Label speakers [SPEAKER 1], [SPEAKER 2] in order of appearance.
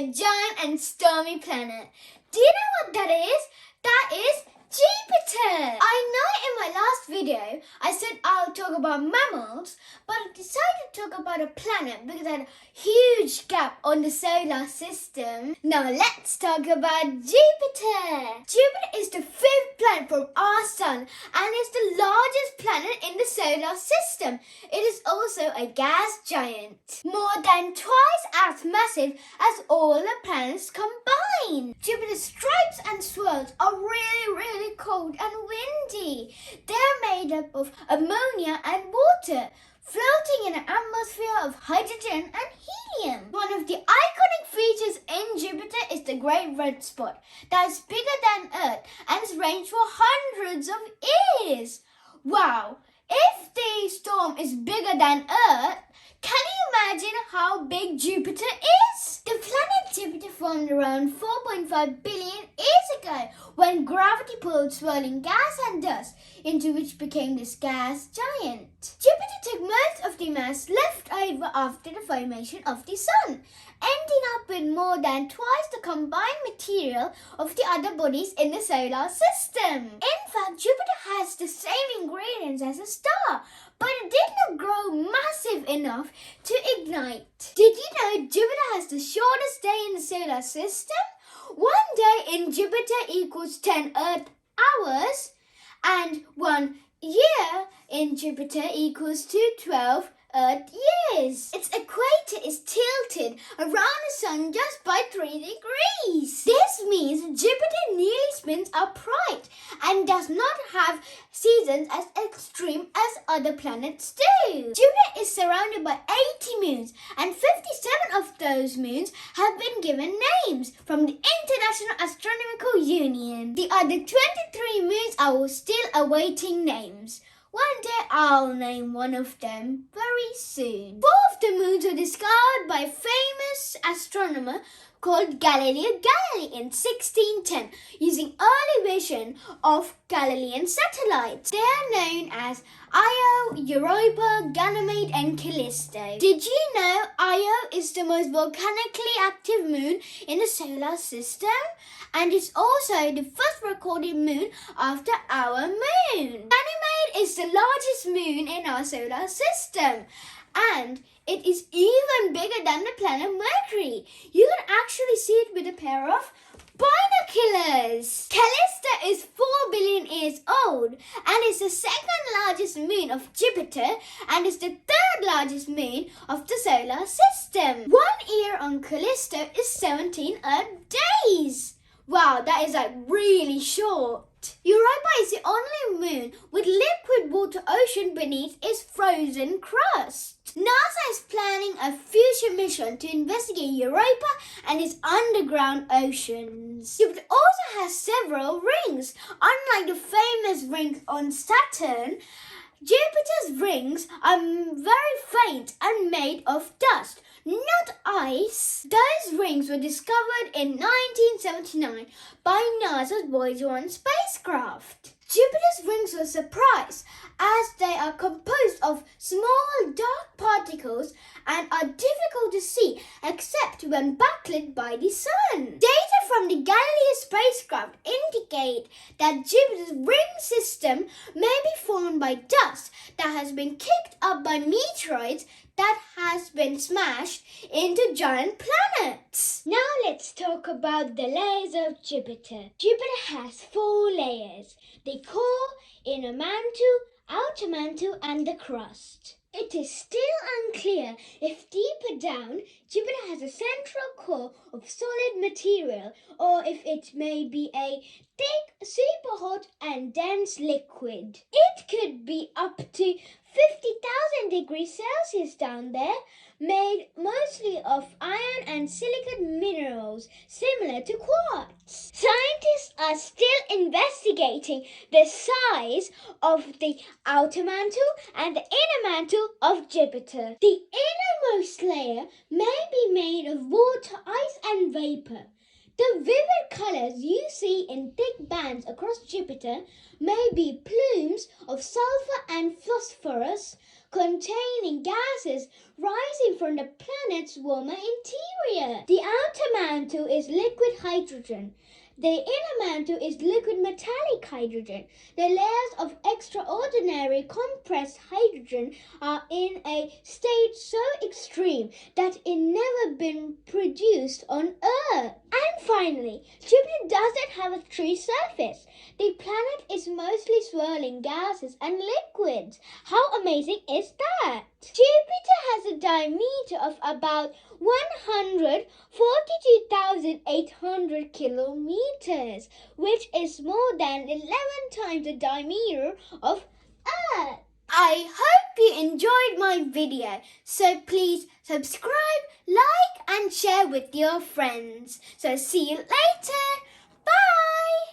[SPEAKER 1] a giant and stormy planet. Do you know what that is? That is Jupiter! I know in my last video I said I'll talk about mammals, but I decided to talk about a planet because I had a huge gap on the solar system. Now let's talk about Jupiter! Jupiter is the fifth planet from our sun and is the largest planet in the solar system. It is also a gas giant, more than twice as massive as all the planets combined. Jupiter's stripes and swirls are really cold and windy. They're made up of ammonia and water, floating in an atmosphere of hydrogen and helium. One of the iconic features in Jupiter is the Great Red Spot that is bigger than Earth and is ranged for hundreds of years. Wow! If the storm is bigger than Earth, can you imagine how big Jupiter is? The planet Jupiter formed around 4.5 billion years ago when gravity pulled swirling gas and dust into which became this gas giant. Jupiter took most of the mass left over after the formation of the Sun, ending up with more than twice the combined material of the other bodies in the solar system. In fact, Jupiter has the same ingredients as a star, but it did not grow massive enough to ignite. Did you know Jupiter has the shortest day in the solar system? One day in Jupiter equals 10 Earth hours, and 1 year in Jupiter equals to 12 Earth years. Its equator is tilted around the Sun just by 3 degrees. This means Jupiter nearly spins upright and does not have seasons as extreme as other planets do. Jupiter is surrounded by 80 moons, and 57 of those moons have been given names from the International Astronomical Union. The other 23 moons are still awaiting names. One day I'll name one of them very soon. 4 of the moons were discovered by a famous astronomer called Galileo Galilei in 1610 using early vision of Galilean satellites. They are known as Io, Europa, Ganymede and Callisto. Did you know Io is the most volcanically active moon in the solar system? And it's also the first recorded moon after our moon. Ganymede is the largest moon in our solar system, and it is even bigger than the planet Mercury. You can actually see it with a pair of binoculars. Callisto is 4 billion years old and is the second largest moon of Jupiter and is the third largest moon of the solar system. 1 year on Callisto is 17 Earth days. Wow, that is really short. Europa is the only moon with liquid water ocean beneath its frozen crust. NASA is planning a future mission to investigate Europa and its underground oceans. Jupiter also has several rings. Unlike the famous rings on Saturn, Jupiter's rings are very faint and made of dust, not ice. Those rings were discovered in 1979 by NASA's Voyager 1 spacecraft. Jupiter's rings were a surprise as they are composed of small dark particles and are difficult to see except when backlit by the sun. Data from the Galileo spacecraft indicate that Jupiter's ring system may be formed by dust that has been kicked up by meteoroids that has been smashed into giant planets. Now let's talk about the layers of Jupiter. Jupiter has 4 layers: the core, inner mantle, outer mantle and the crust. It is still unclear if deeper down Jupiter has a central core of solid material or if it may be a thick, super hot and dense liquid. It could be up to 50,000 degrees Celsius down there, made mostly of iron and silicate minerals similar to quartz. Scientists are still investigating the size of the outer mantle and the inner mantle of Jupiter. The innermost layer may be made of water, ice and vapor. The vivid colors you see in thick bands across Jupiter may be plumes of sulfur and phosphorus containing gases rising from the planet's warmer interior. The outer mantle is liquid hydrogen. The inner mantle is liquid metallic hydrogen. The layers of extraordinary compressed hydrogen are in a state so extreme that it never been produced on Earth. And finally, Jupiter doesn't have a true surface. The planet is mostly swirling gases and liquids. How amazing is that? Jupiter has a diameter of about 142,800 kilometers, which is more than 11 times the diameter of Earth. I hope you enjoyed my video, so please subscribe, like and share with your friends. So see you later. Bye!